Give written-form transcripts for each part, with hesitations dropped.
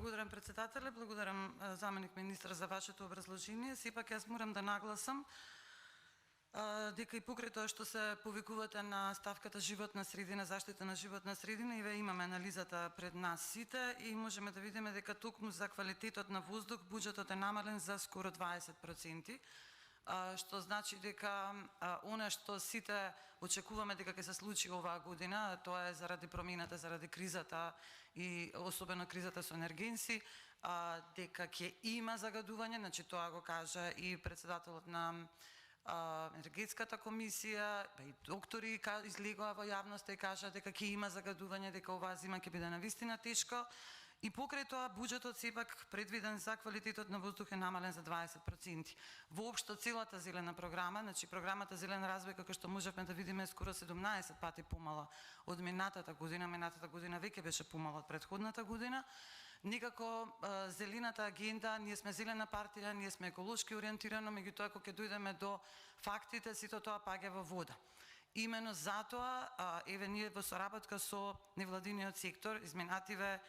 Благодарам председателе, благодарам заменик министр за вашето образложение. Сепак јас морам да нагласам дека и покрај тоа што се повикувате на ставката животна средина, заштита на животна средина, и ве имаме анализата пред нас сите и можеме да видиме дека токму за квалитетот на воздух буџетот е намален за скоро 20%. Што значи дека она што сите очекуваме дека ќе се случи оваа година, тоа е заради промената, заради кризата и особено кризата со енергенси, дека ќе има загадување, значи тоа го кажа и председателот на енергетската комисија, и доктори излегоа во јавноста и кажа дека ќе има загадување, дека оваа зима ќе биде навистина тешко. И покрај тоа буџетот сепак предвиден за квалитетот на воздух е намален за 20%. Воопшто целата зелена програма, значи програмата Зелен развој, како што можевме да видиме, скоро 17 пати помала од минатата година. Минатата година веќе беше помала од претходната година. Никако зелената агенда, ние сме зелена партија, ние сме еколошки ориентирано, меѓутоа кога ќе дојдеме до фактите, сето тоа паѓа во вода. Имено затоа, еве ние во соработка со невладиниот сектор, изминативе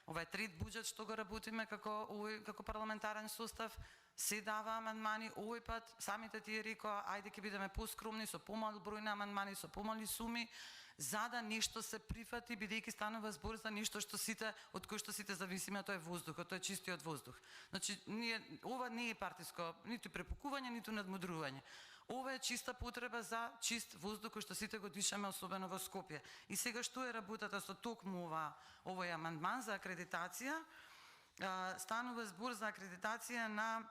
ова е трет буџет што го работиме како парламентарен состав, се дава амандмани. Овој пат самите тие рекоа, ајде ќе бидеме поскромни, со помал број на амандмани, со помали суми, за да нешто се прифати, бидејќи станува збор за нешто што сите, од кој што сите зависиме, тоа е воздухот, тоа е чистиот воздух. Значи, ова не е партиско, ниту препукување, ниту надмудрување. Ова е чиста потреба за чист воздух кој што сите го дишаме, особено во Скопје. И сега што е работата со токму овој амандман за акредитација? Станува збор за акредитација на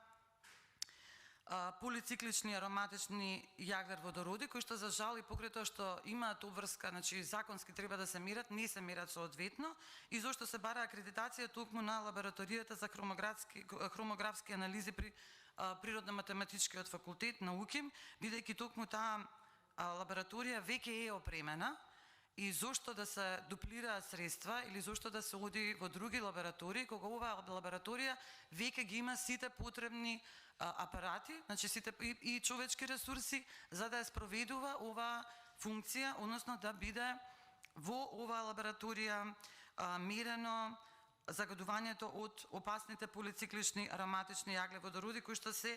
полициклични ароматични јаглер водороди, кои што за жал и покрај тоа што имаат обврска, значи законски треба да се мерат, не се мерат соодветно, и зошто се бара акредитација токму на лабораторијата за хромографски анализи при Природно-математичкиот факултет на УКИМ, бидејќи токму таа лабораторија веќе е опремена. И зошто да се дуплираат средства или зошто да се оди во други лаборатории, кога оваа лабораторија веќе ги има сите потребни апарати, значи сите и човечки ресурси за да ја спроведува оваа функција, односно да биде во оваа лабораторија мерено загадувањето од опасните полициклични ароматични јаглеводороди, кои што се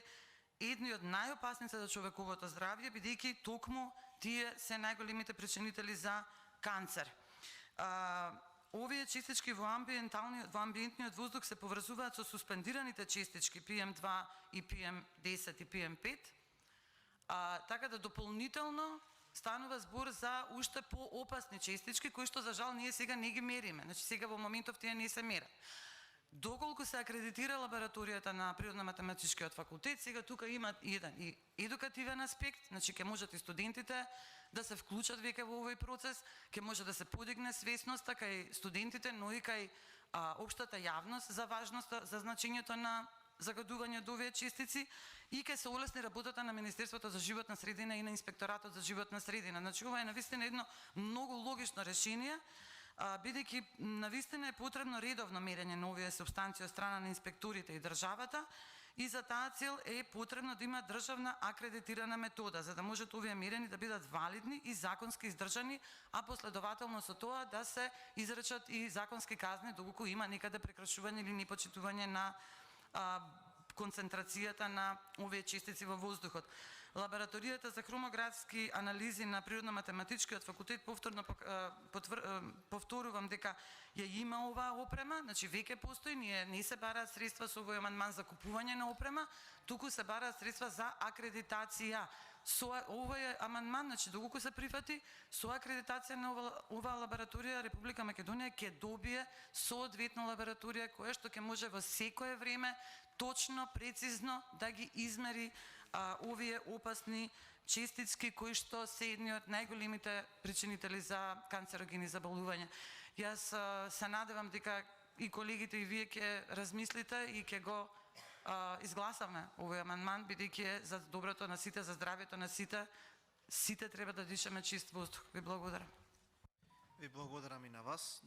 едни од најопасните за човековото здравје, бидејќи токму тие се најголемите причинители за канцер. Овие честички во амбиентниот воздух се поврзуваат со суспендираните честички PM2 и PM10 и PM5, така да дополнително станува збор за уште поопасни честички, кои што за жал ние сега не ги мериме. Значи сега во моментов тие не се мерат. Доколку се акредитира лабораторијата на Природно-математичкиот факултет, сега тука има еден и едукативен аспект, значи ќе можат и студентите да се вклучат веќе во овој процес, ќе може да се подигне свесноста кај студентите, но и кај општата јавност за важноста, за значењето на загадување од овие честици, и ќе се олесни работата на Министерството за животна средина и на Инспекторатот за животна средина. Значи ова е навистина едно многу логично решение, бидејќи навистина е потребно редовно мерење на овие супстанции од страна на инспекторите и државата, и за таа цел е потребно да има државна акредитирана метода, за да можат овие мерени да бидат валидни и законски издржани, а последователно со тоа да се изречат и законски казни доколку има некаде прекршување или непочитување на концентрацијата на овие честици во воздухот. Лабораторијата за хромографски анализи на Природно-математичкиот факултет повторувам дека ја има оваа опрема, значи веќе постои, не се бараат средства со овој амандман за купување на опрема, туку се бараат средства за акредитација. Со овој амандман, значи доколку се прифати, со акредитација на оваа лабораторија Република Македонија ќе добие соодветна лабораторија која што ќе може во секое време точно, прецизно да ги измери овие опасни честички кои што се едни од најголемите причинители за канцерогени заболувања. Јас се надевам дека и колегите и вие ќе размислите и ќе го изгласаме овој амандман, бидејќи е за доброто на сите, за здравјето на сите. Сите треба да дишаме чист воздух. Ви благодарам. Ви благодарам и на вас.